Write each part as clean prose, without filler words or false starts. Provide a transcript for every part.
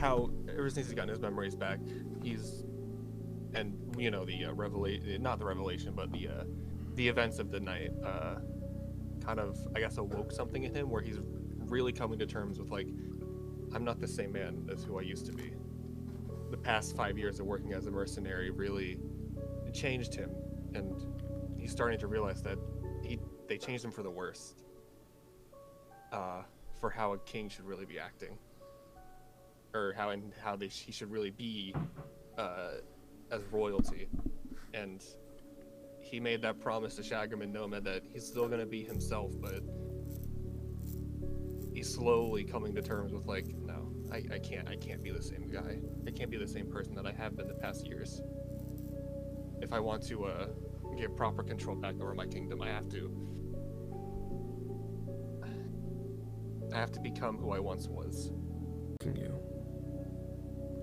how ever since he's gotten his memories back, and you know, the revelation, not the revelation, but the events of the night kind of, I guess, awoke something in him where he's really coming to terms with, like, I'm not the same man as who I used to be. The past 5 years of working as a mercenary really changed him, and he's starting to realize that they changed him for the worst, for how a king should really be acting, or how he should really be as royalty. And he made that promise to Shagrim and Noma that he's still gonna be himself, but he's slowly coming to terms with, like, no, I can't be the same guy. I can't be the same person that I have been the past years. If I want to get proper control back over my kingdom, I have to become who I once was. You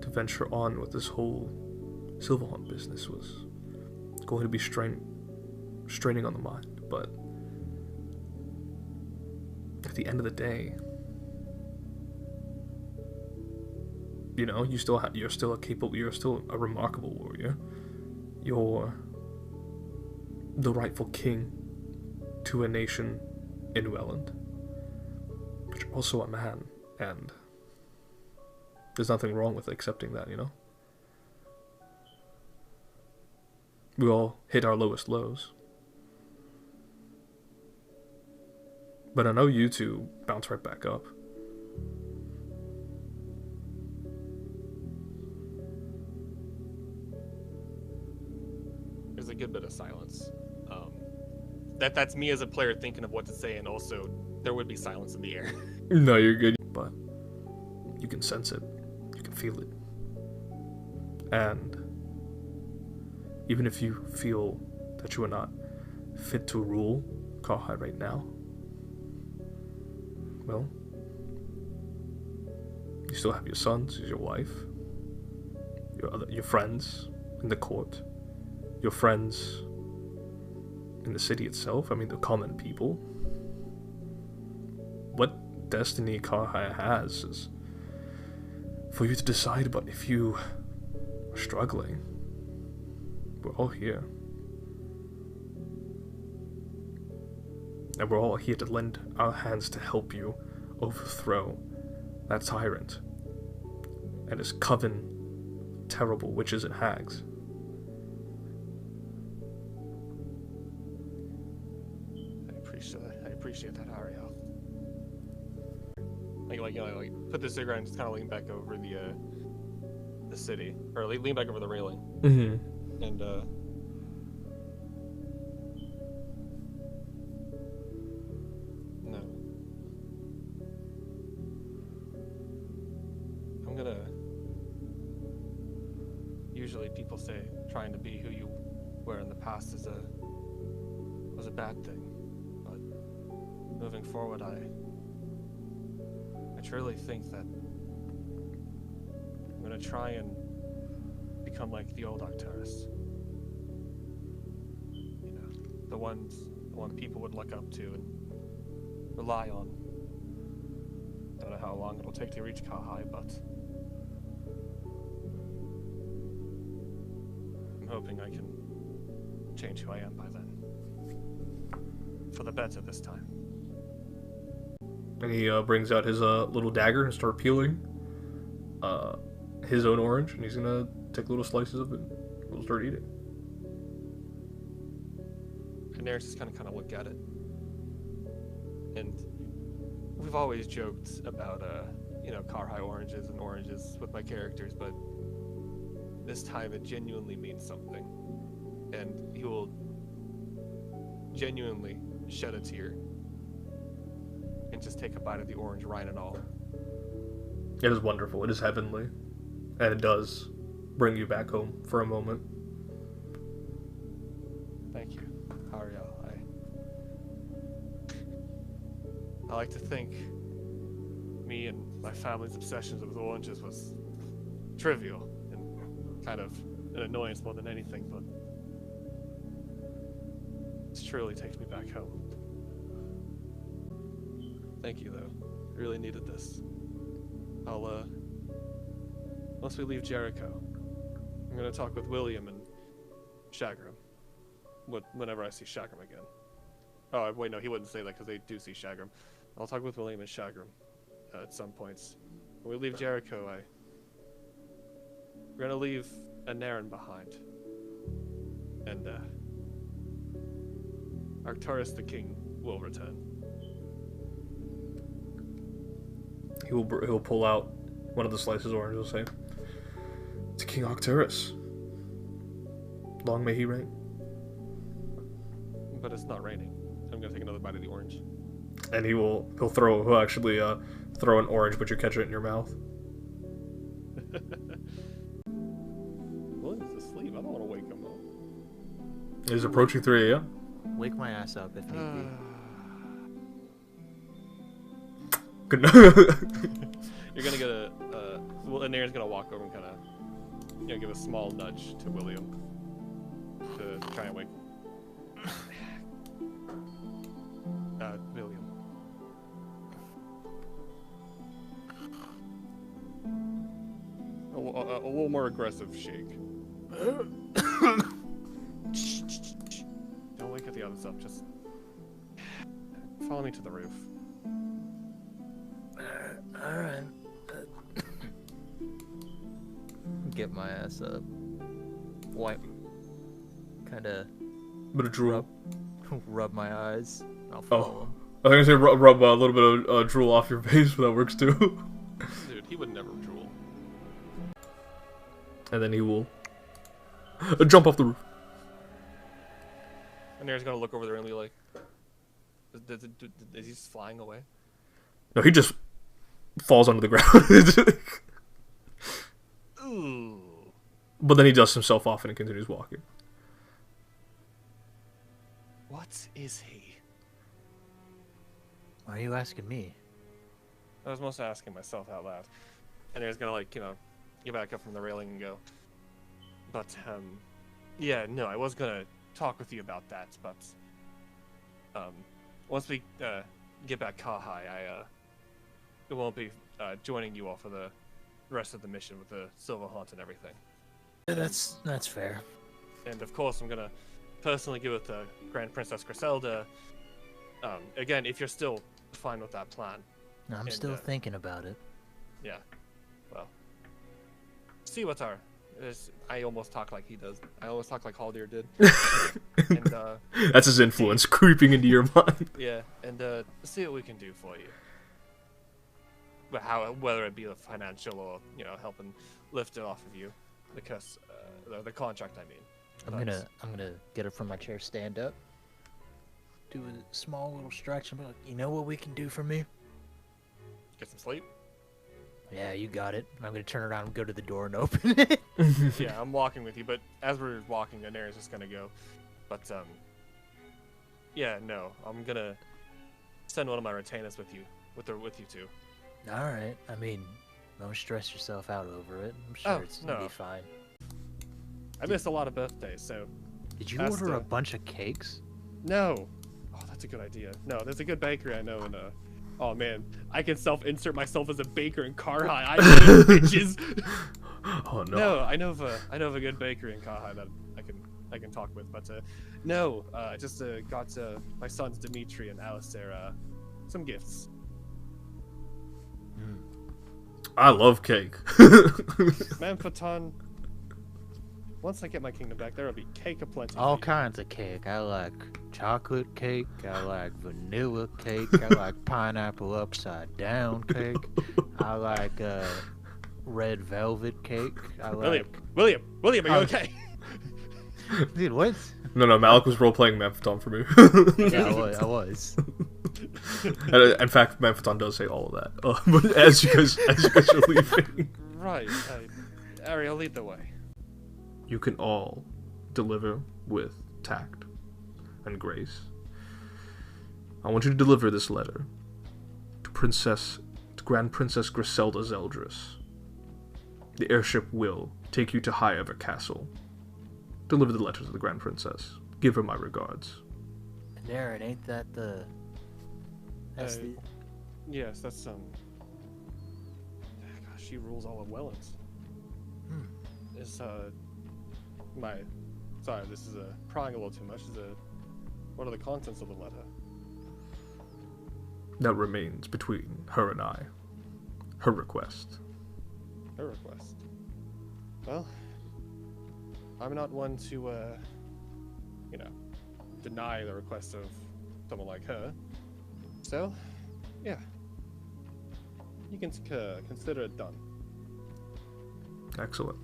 to venture on with this whole Silverhorn business was going to be straining on the mind, but at the end of the day, you know, you're still a remarkable warrior. You're the rightful king to a nation in Welland, but you're also a man, and there's nothing wrong with accepting that, you know? We all hit our lowest lows. But I know you two bounce right back up. There's a good bit of silence. That's me as a player thinking of what to say, and also there would be silence in the air. No, you're good. But you can sense it. You can feel it. And even if you feel that you are not fit to rule Karhai right now, well, you still have your sons, your wife, your friends in the court, your friends in the city itself. I mean, the common people. What destiny Karhai has is for you to decide. But if you are struggling, we're all here. And we're all here to lend our hands to help you overthrow that tyrant and his coven of terrible witches and hags. I appreciate that, Ariel. Like put the cigarette and just kind of lean back over the city, or lean back over the railing. Mm-hmm. And no, I'm gonna. Usually, people say trying to be who you were in the past was a bad thing, but moving forward, I truly think that I'm gonna try and become like the old Arcturus. You know, the one people would look up to and rely on. I don't know how long it'll take to reach Karhai, but I'm hoping I can change who I am by then. For the better this time. And he brings out his little dagger and start peeling his own orange, and he's gonna take little slices of it. We'll start eating. And Daenerys just kind of look at it. And we've always joked about Karhai oranges and oranges with my characters, but this time it genuinely means something. And he will genuinely shed a tear and just take a bite of the orange, rind and all. It is wonderful. It is heavenly. And it does bring you back home for a moment. Thank you, Ariel. I like to think me and my family's obsessions with oranges was trivial and kind of an annoyance more than anything, but this truly takes me back home. Thank you, though. I really needed this. once we leave Jericho, I'm gonna talk with William and Shagram. Whenever I see Shagram again. Oh wait, no, he wouldn't say that because they do see Shagram. I'll talk with William and Shagram at some points. When we leave Jericho, we're gonna leave Anarin behind, and Arcturus the King will return. He'll pull out one of the slices of orange and say, "To King Arcturus. Long may he reign." But it's not raining. I'm gonna take another bite of the orange. And he'll actually throw an orange, but you catch it in your mouth. William's asleep. I don't want to wake him up. He's approaching 3 a.m. Wake my ass up if need be. Good night. You're gonna get Anarin's gonna walk over and kind of, give a small nudge to William to try and wake. William. A little more aggressive shake. Don't wake the others up. Just follow me to the roof. All right. Get my ass up. Wipe. Kind of. Bit of drool. Rub my eyes. I'll follow him. I was gonna say rub a little bit of drool off your face, but that works too. Dude, he would never drool. And then he will jump off the roof. And Aaron's gonna look over there and be like, is he just flying away? No, he just falls onto the ground. Ooh. But then he dusts himself off and continues walking. What is he? Why are you asking me? I was mostly asking myself out loud. And Aaron's gonna get back up from the railing and go. But yeah, no, I was gonna talk with you about that, but once we get back Kahai, I won't be joining you all for the rest of the mission with the Silver Haunt and everything. Yeah, that's fair. And of course, I'm gonna personally give it to Grand Princess Griselda. Again, if you're still fine with that plan. I'm still thinking about it. Yeah. Well. See what's our. I almost talk like he does. I almost talk like Haldir did. And, that's his influence creeping into your mind. Yeah, and see what we can do for you. But whether it be the financial or helping lift it off of you, because the contract, I mean. I'm gonna get up from my chair, stand up, do a small little stretch, and be like, you know what we can do for me? Get some sleep. Yeah, you got it. I'm gonna turn around and go to the door and open it. Yeah, I'm walking with you, but as we're walking, Anarin's just gonna go. But yeah, no, I'm gonna send one of my retainers with you two. All right. I mean, don't stress yourself out over it. I'm sure it's gonna be fine. I missed a lot of birthdays, so. Did you order a bunch of cakes? No. Oh, that's a good idea. No, there's a good bakery I know in oh man, I can self-insert myself as a baker in Karhai. I know bitches. Oh no. No, I know of a good bakery in Karhai that I can talk with, but no, I just got my sons Dimitri and Alistair some gifts. I love cake. Mamphoton. Once I get my kingdom back, there will be cake aplenty. All kinds of cake. I like chocolate cake. I like vanilla cake. I like pineapple upside down cake. I like red velvet cake. I like William, are you okay? Dude, what? No, Malik was role-playing Mamphoton for me. Yeah, I was. In fact, Mamphoton does say all of that. But as you guys are leaving. Right. Ariel, lead the way. You can all deliver with tact and grace. I want you to deliver this letter to Grand Princess Griselda Zeldris. The airship will take you to High Ever Castle. Deliver the letter to the Grand Princess. Give her my regards. Darren, ain't that the... That's the... Yes, that's Gosh, she rules all of Wellens. Is sorry, this is prying a little too much. What are the contents of the letter? That remains between her and I. Her request. Her request. Well, I'm not one to, deny the request of someone like her. So, yeah. You can consider it done. Excellent.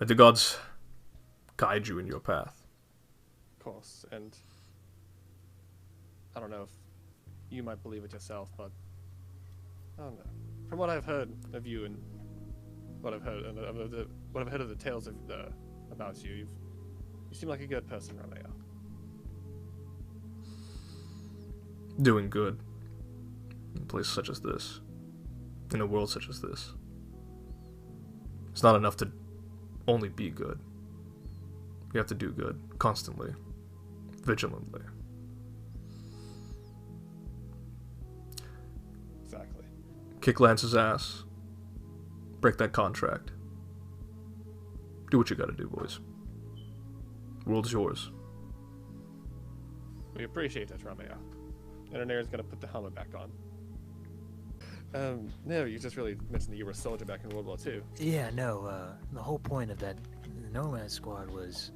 May the gods guide you in your path. Of course, and I don't know if you might believe it yourself, but I don't know. From what I've heard of you and what I've heard of the tales of about you, you seem like a good person, Ramiel. Doing good in a place such as this, in a world such as this. It's not enough to only be good. You have to do good constantly, vigilantly. Exactly. Kick Lance's ass. Break that contract. Do what you gotta do, boys. The world's yours. We appreciate it, Ramiel. And Anair's gonna put the helmet back on. No, you just really mentioned that you were a soldier back in World War II. Yeah, no, the whole point of that Nomad Squad was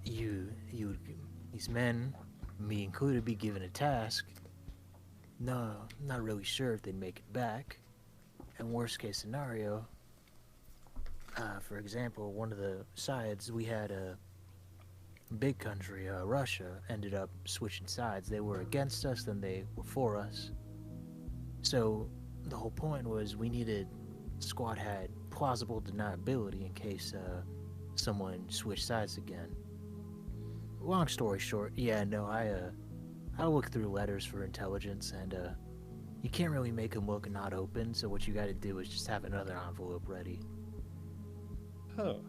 these men, me included, be given a task. No, not really sure if they'd make it back. And worst case scenario, for example, one of the sides, we had a big country, Russia, ended up switching sides. They were against us, then they were for us. So the whole point was we needed squad had plausible deniability in case someone switched sides again. Long story short, yeah, no, I look through letters for intelligence, and you can't really make them look not open, so what you gotta do is just have another envelope ready. Oh,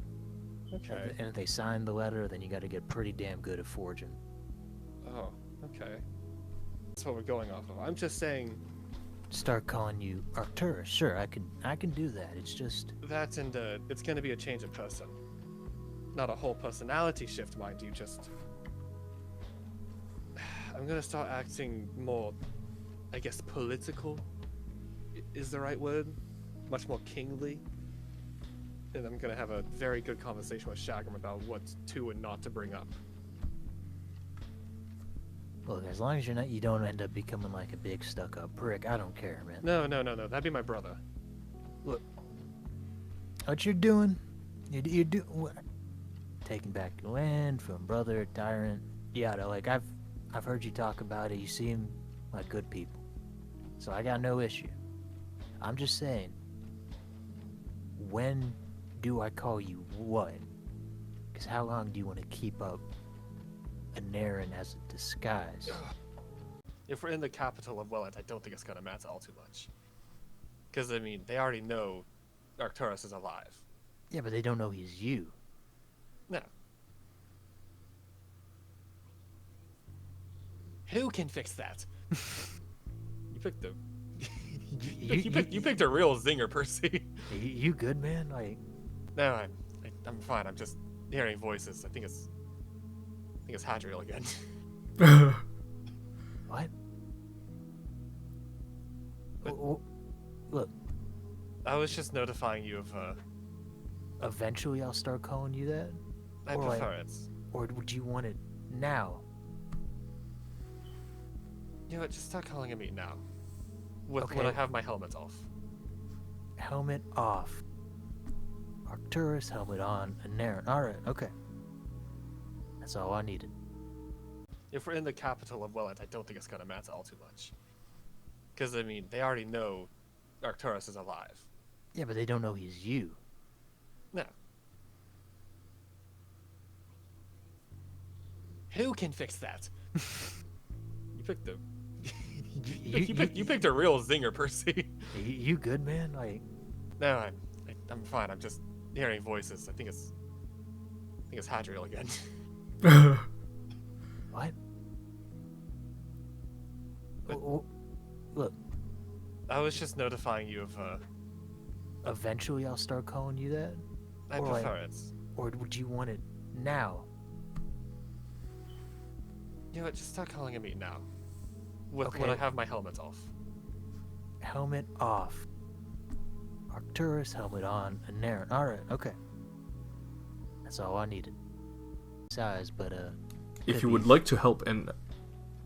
okay. And if they sign the letter, then you gotta get pretty damn good at forging. Oh, okay. That's what we're going off of. I'm just saying... Start calling you Arcturus. Sure, I can do that. It's just... That and it's gonna be a change of person. Not a whole personality shift, mind you, just... I'm gonna start acting more, I guess, political is the right word. Much more kingly. And I'm gonna have a very good conversation with Shagram about what to and not to bring up. Look, as long as you don't end up becoming like a big stuck-up prick, I don't care, man. No, that'd be my brother. Look, what you're doing, you do what? Taking back your land from brother, tyrant, yada. Like I've heard you talk about it. You seem like good people, so I got no issue. I'm just saying, when do I call you what? Because how long do you want to keep up Anarin as a disguise? If we're in the capital of Welland, I don't think it's gonna matter all too much. Because, I mean, they already know Arcturus is alive. Yeah, but they don't know he's you. No. Who can fix that? You picked the... you picked a real zinger, Percy. You good, man? Like... No, I'm fine. I'm just hearing voices. I think it's Hadriel again. What? Look. I was just notifying you of, Eventually I'll start calling you that? I Or prefer like- it. Or would you want it now? You know what, just start calling me now. When Okay. I have my helmet off. Helmet off. Arcturus, helmet on, Anarin. Alright, okay. That's all I needed. If we're in the capital of Welland, I don't think it's gonna matter all too much. Because, I mean, they already know Arcturus is alive. Yeah, but they don't know he's you. No. Who can fix that? You picked the... you picked a real zinger, Percy. You good, man? Like... No, I'm fine. I'm just hearing voices. I think it's Hadriel again. What? Look, I was just notifying you of, eventually I'll start calling you that? I Or, prefer like, it. Or would you want it now? You know what, just start calling me now. When I Okay. have my helmet off. Helmet off. Arcturus, helmet on, and Naren. Alright, okay. That's all I needed. Size, but If could you would be- like to help in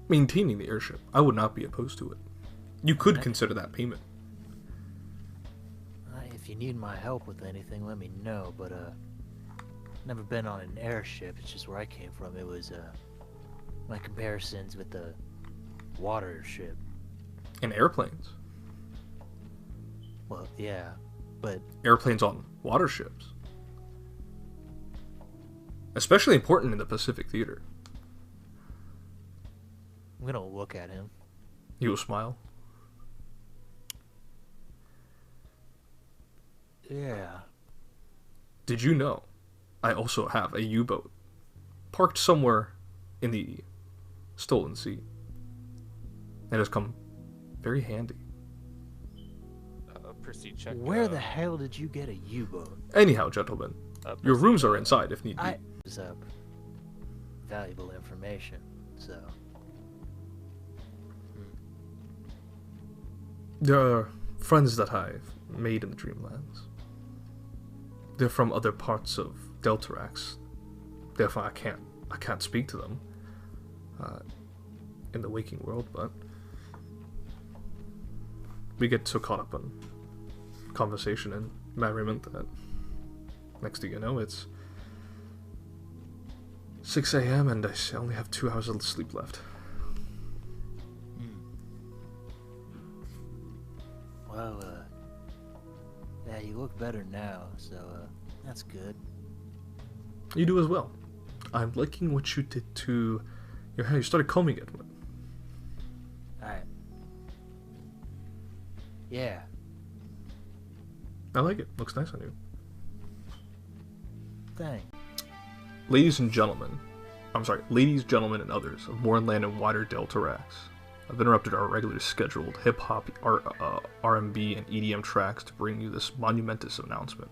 maintaining the airship, I would not be opposed to it. You could Okay. consider that payment. If you need my help with anything, let me know, but never been on an airship. It's just where I came from. It was my comparisons with the water ship. And airplanes. Well, yeah, but Airplanes on water ships. Especially important in the Pacific Theater. I'm gonna look at him. He will smile. Yeah. Did you know I also have a U-boat parked somewhere in the Stolen Sea? It has come very handy. Proceed check. Where the hell did you get a U-boat? Anyhow, gentlemen, your proceed, rooms are inside if need be. I was up valuable information, so There are friends that I've made in the Dreamlands. They're from other parts of Deltarax. Therefore, I can't speak to them in the waking world, but we get so caught up in conversation and merriment that next thing you know, it's 6 a.m. and I only have 2 hours of sleep left. well, yeah, you look better now, so that's good. You do as well. I'm liking what you did to your hair. You started combing it. Alright. Yeah. I like it. Looks nice on you. Thanks. Ladies, gentlemen, and others of Mournland and wider Deltarax, I've interrupted our regularly scheduled hip-hop, R&B, and EDM tracks to bring you this monumentous announcement.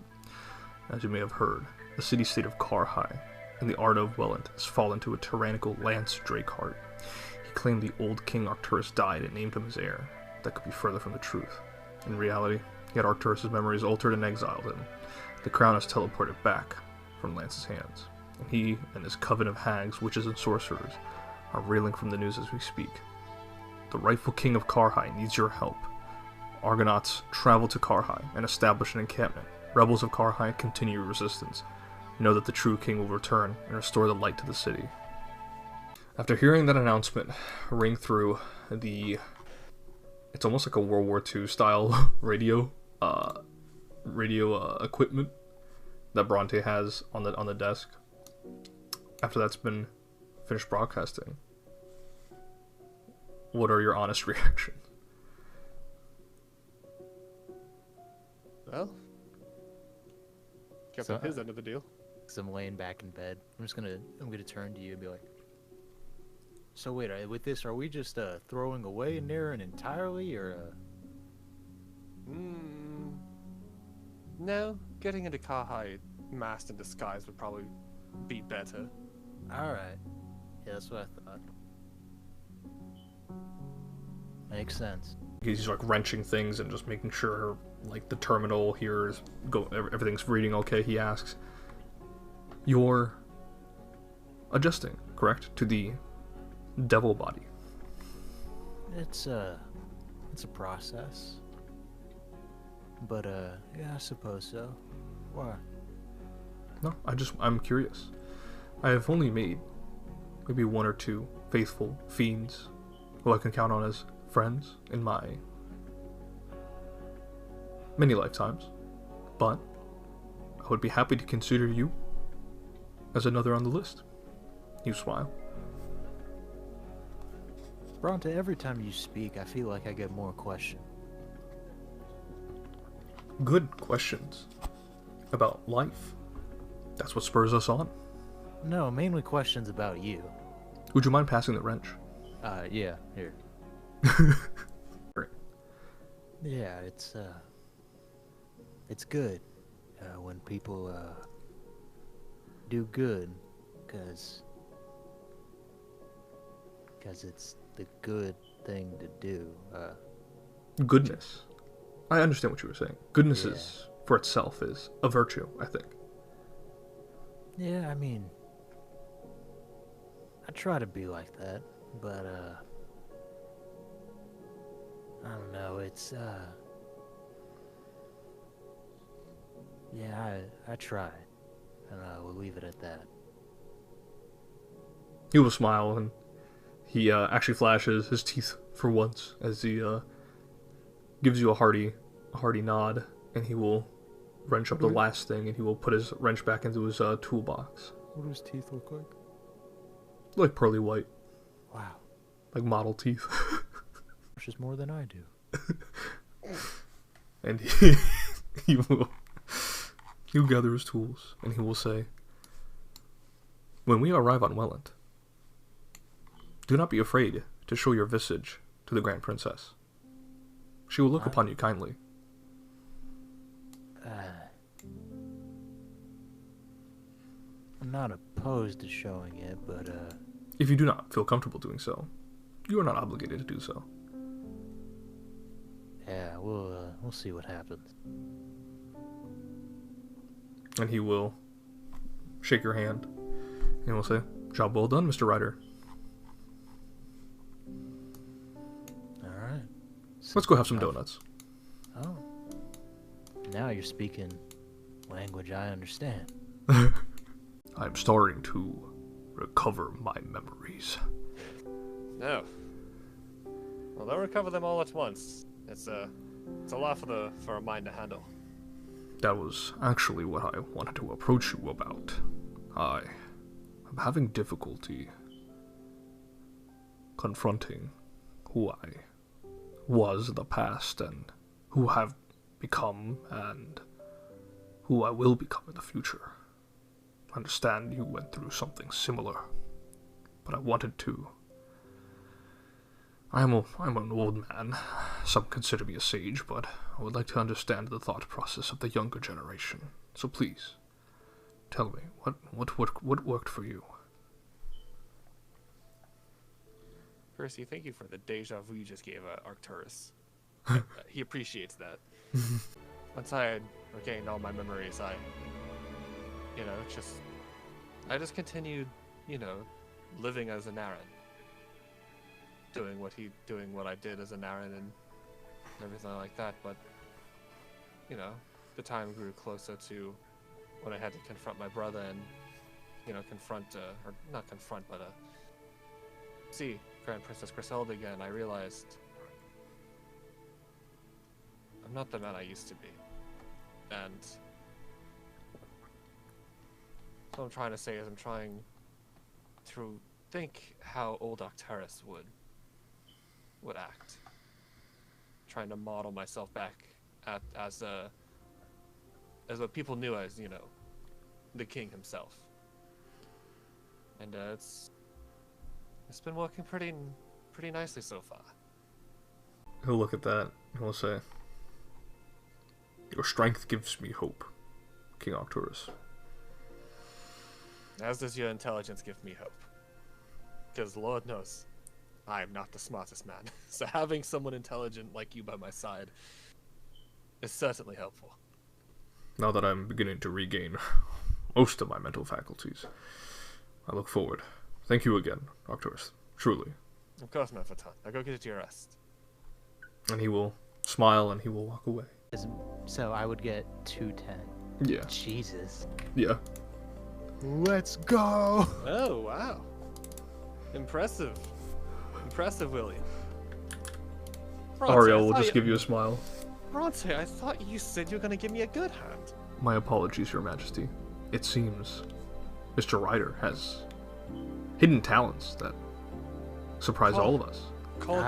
As you may have heard, the city-state of Karhai and the Art of Welland has fallen to a tyrannical Lance Drakeheart. He claimed the old King Arcturus died and named him his heir. That could be further from the truth. In reality, he had Arcturus' memories altered and exiled, and the crown is teleported back from Lance's hands. And he and his coven of hags, witches, and sorcerers are reeling from the news as we speak. The rightful king of Karhai needs your help. Argonauts travel to Karhai and establish an encampment. Rebels of Karhai continue resistance. Know that the true king will return and restore the light to the city. After hearing that announcement ring through the... It's almost like a World War II style radio equipment that Bronte has on the desk. After that's been finished broadcasting, what are your honest reactions? Well, kept So, up his end of the deal. Cause I'm laying back in bed. I'm gonna turn to you and be like, so wait, with this, are we just throwing away Naren entirely, or No, getting into Karhai masked and disguised would probably be better. Alright. Yeah, that's what I thought. Makes sense. He's like wrenching things and just making sure like the terminal here is everything's reading okay. He asks, "You're adjusting, correct, to the devil body?" It's a process. But yeah, I suppose so. Why? No, I'm curious. I have only made maybe 1 or 2 faithful fiends who I can count on as friends in my many lifetimes, but I would be happy to consider you as another on the list. You smile. Bronte, every time you speak, I feel like I get more questions. Good questions about life. That's what spurs us on. No, mainly questions about you. Would you mind passing the wrench? Yeah, here. Great. Yeah, it's it's good when people do good, because it's the good thing to do. Goodness. I understand what you were saying. Goodness Yeah. is, for itself, is a virtue, I think. Yeah, I mean, I try to be like that, but I don't know. It's yeah, I try, and we'll leave it at that. He will smile, and he actually flashes his teeth for once as he gives you a hearty nod, and he will wrench up the last thing, and he will put his wrench back into his toolbox. What do his teeth look like? Like pearly white, Wow, like model teeth. which is more than I do. And he'll gather his tools, and he will say, "When we arrive on Welland, do not be afraid to show your visage to the Grand Princess. She will look upon you kindly." I'm not opposed to showing it, but If you do not feel comfortable doing so, you are not obligated to do so. yeah, we'll see what happens. And he will shake your hand, and he will say, "Job well done, Mr. Ryder. All right. Let's go have some donuts." Oh. Now you're speaking language I understand. I'm starting to recover my memories. No. Well, don't recover them all at once. It's a lot for a mind to handle. That was actually what I wanted to approach you about. I am having difficulty confronting who I was in the past and who I have become and who I will become in the future. I understand you went through something similar, but I wanted to. I'm an old man. Some consider me a sage, but I would like to understand the thought process of the younger generation. So please, tell me, what worked for you? Percy, thank you for the deja vu you just gave Arcturus. He appreciates that. Once I had regained all my memories, I just continued, living as an Aaron. Doing what I did as an Aaron and everything like that, but, the time grew closer to when I had to confront my brother and, see Grand Princess Griselda again. I realized I'm not the man I used to be. And what I'm trying to say is I'm trying to think how old Arcturus would act. Trying to model myself back as what people knew as, the king himself. And it's been working pretty nicely so far. He'll look at that and he'll say, "Your strength gives me hope, King Arcturus." As does your intelligence give me hope. Because Lord knows, I am not the smartest man. So having someone intelligent like you by my side is certainly helpful. Now that I'm beginning to regain most of my mental faculties, I look forward. Thank you again, Arcturus. Truly. Of course, Mamphoton. Now go get your rest. And he will smile and he will walk away. So I would get 210. Yeah. Jesus. Yeah. Let's go! Oh, wow. Impressive, William. Ariel will just give you a smile. Bronte, I thought you said you were going to give me a good hand. My apologies, Your Majesty. It seems Mr. Ryder has hidden talents that surprise all of us. Call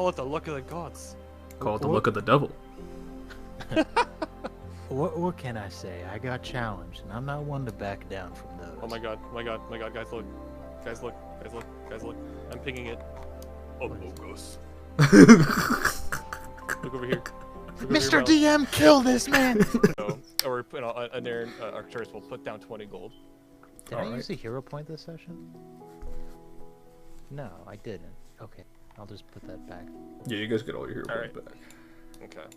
it the look of the gods. Call it the look of the devil. What can I say? I got challenged, and I'm not one to back down from those. Oh my god, guys look. Guys look. I'm pinging it. Oh, Logos. Look over here. Mr. DM, kill this man! Or an Aaron Arcturus will put down 20 gold. Did I use a hero point this session? No, I didn't. Okay, I'll just put that back. Yeah, you guys get all your hero points back. Okay.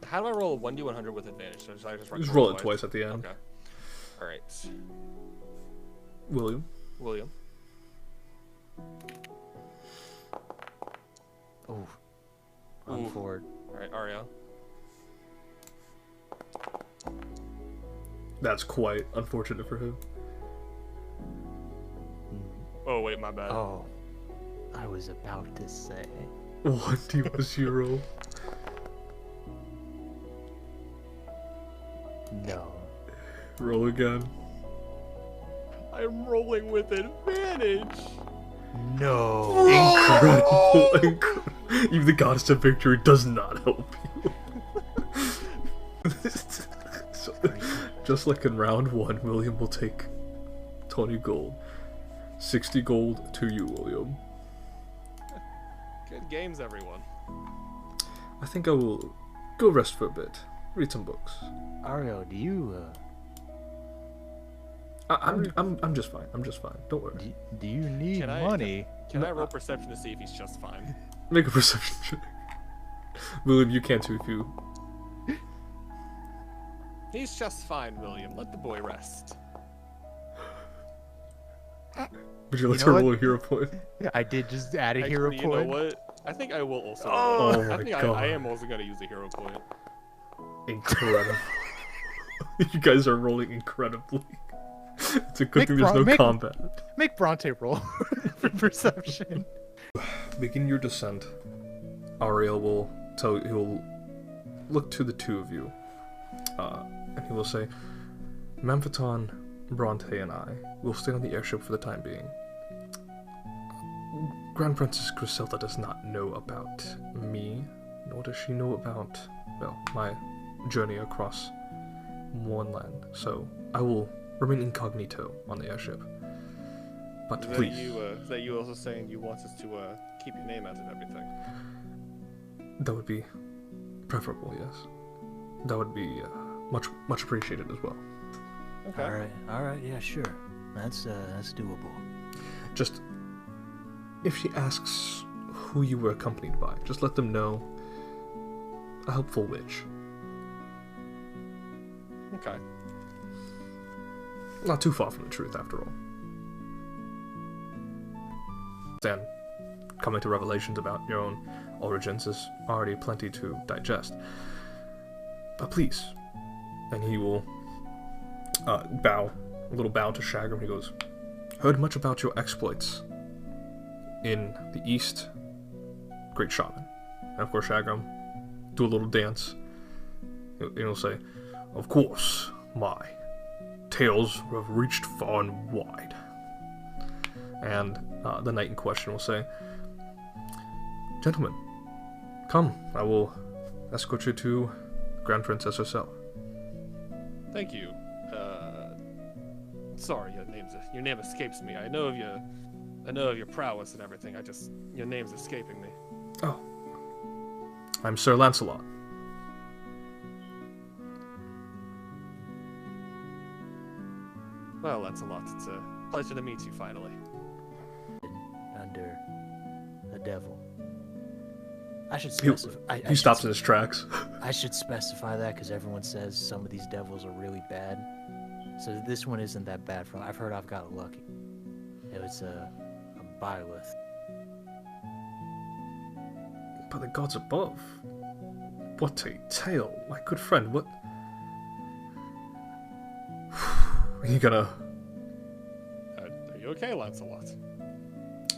How do I roll a 1d100 with advantage? So I just roll it twice at the end. Okay. Alright. William. Oh. On forward. Alright, Ariel. That's quite unfortunate for him. Oh, wait, my bad. Oh. I was about to say. What was your roll? No. Roll again. I'm rolling with advantage. No. Incredible. Even the goddess of victory does not help you. So, just like in round 1, William will take 20 gold. 60 gold to you, William. Good games, everyone. I think I will go rest for a bit. Read some books. Ariel, do you I'm just fine. I'm just fine. Don't worry. do you need money? Can I roll perception to see if he's just fine? Make a perception check. William, you can too if you... He's just fine, William. Let the boy rest. Would you like to roll a hero point? I did just add a hero point. You know what? I think I will also. Oh my I think god. I am also going to use a hero point. Incredible. You guys are rolling incredibly. It's a good thing there's no combat. Make Bronte roll for perception. Begin your descent. Ariel will tell he will look to the two of you. And he will say, Mamphoton, Bronte, and I will stay on the airship for the time being. Grand Princess Griselda does not know about me, nor does she know about, well, my journey across Mournland, so I will remain incognito on the airship. But please... Is that you also saying you want us to keep your name out of everything? That would be preferable, yes. That would be much appreciated as well. Okay. Alright, yeah, sure. That's doable. Just, if she asks who you were accompanied by, just let them know a helpful witch. Okay. Not too far from the truth, after all. Then, coming to revelations about your own origins is already plenty to digest. But please, and he will bow, a little bow to Shagram. He goes, heard much about your exploits in the East, great shaman. And of course, Shagram, do a little dance. He'll say, of course, my tales have reached far and wide. And the knight in question will say, gentlemen, come, I will escort you to Grand Princess herself. Thank you. Sorry, your name escapes me. I know of your prowess and everything. Your name's escaping me. Oh, I'm Sir Lancelot. Well, Lancelot, it's a pleasure to meet you finally. Under the devil. I should specify. He stops in his tracks. I should specify that because everyone says some of these devils are really bad. So this one isn't that bad. I've heard I've got lucky. It was a Byleth. By the gods above. What a tale, my good friend. What? Are you gonna? Are you okay, Lancelot?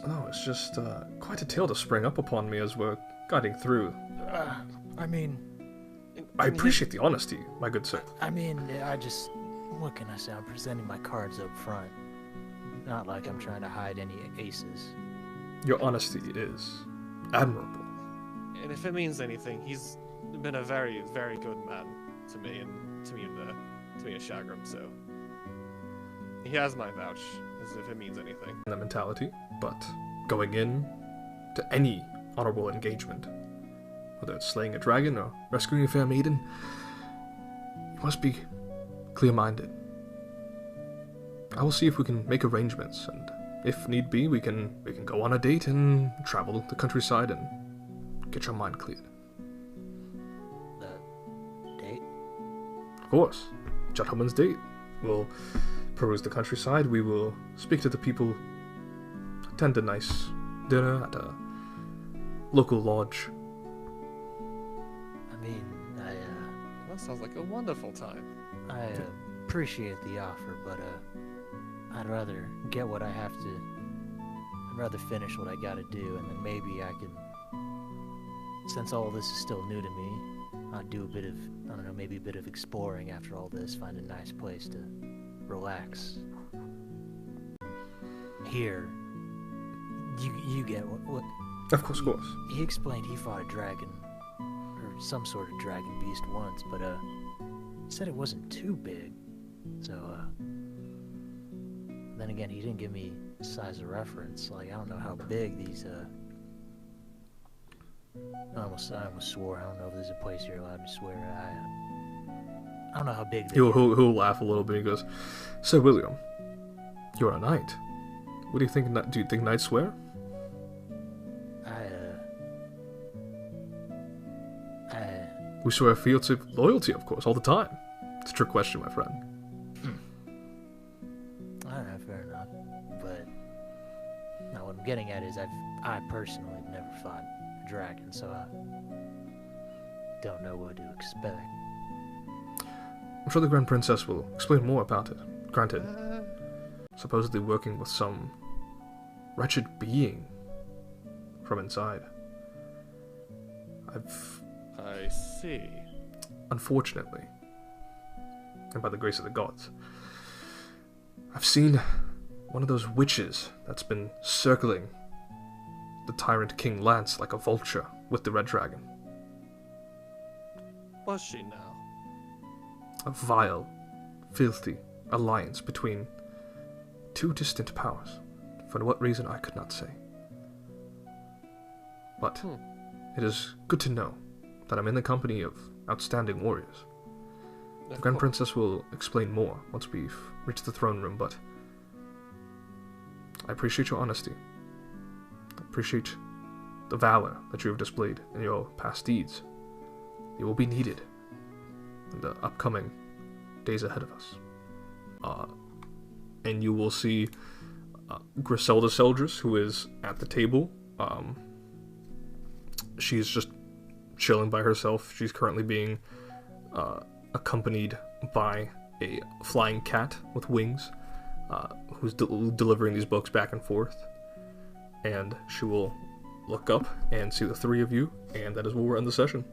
No, it's just quite a tale to spring up upon me as we're guiding through. I mean, I appreciate the honesty, my good sir. I mean, what can I say? I'm presenting my cards up front. Not like I'm trying to hide any aces. Your honesty is admirable. And if it means anything, he's been a very, very good man to me and to me and Shagram, so he has my vouch, as if it means anything. That mentality, but going in to any honorable engagement, whether it's slaying a dragon or rescuing a fair maiden, you must be clear-minded. I will see if we can make arrangements, and if need be, we can go on a date and travel the countryside and get your mind cleared. The date? Of course. Gentleman's date. We'll peruse the countryside, we will speak to the people, attend a nice dinner at a local lodge. I mean, That sounds like a wonderful time. I appreciate the offer, but I'd rather get what I have to. I'd rather finish what I gotta do, and then maybe I can. Since all this is still new to me, I'll do a bit of, I don't know, maybe a bit of exploring after all this, find a nice place to relax. Here, you get what? Of course, of course. He explained he fought a dragon, or some sort of dragon beast once, but said it wasn't too big. So then again, he didn't give me size of reference. Like, I don't know how big these I almost swore. I don't know if there's a place you're allowed to swear. I don't know how big they He'll laugh a little bit. He goes, "Sir William, you're a knight. What do you think? Do you think knights swear?" We swear fealty of loyalty, of course, all the time. It's a trick question, my friend. Alright, fair enough. But now what I'm getting at is I personally have never fought a dragon, so I don't know what to expect. I'm sure the Grand Princess will explain more about it. Granted, supposedly working with some wretched being from inside. I see. Unfortunately, and by the grace of the gods, I've seen one of those witches that's been circling the tyrant King Lance like a vulture with the red dragon. Was she now? A vile, filthy alliance between two distant powers. For what reason, I could not say. But it is good to know that I'm in the company of outstanding warriors. The Grand Princess will explain more once we've reached the throne room, but I appreciate your honesty. I appreciate the valor that you have displayed in your past deeds. It will be needed in the upcoming days ahead of us. And you will see Griselda Zeldris, who is at the table. She's just chilling by herself. She's currently being accompanied by a flying cat with wings, who's delivering these books back and forth. And she will look up and see the three of you, and that is where we'll end the session.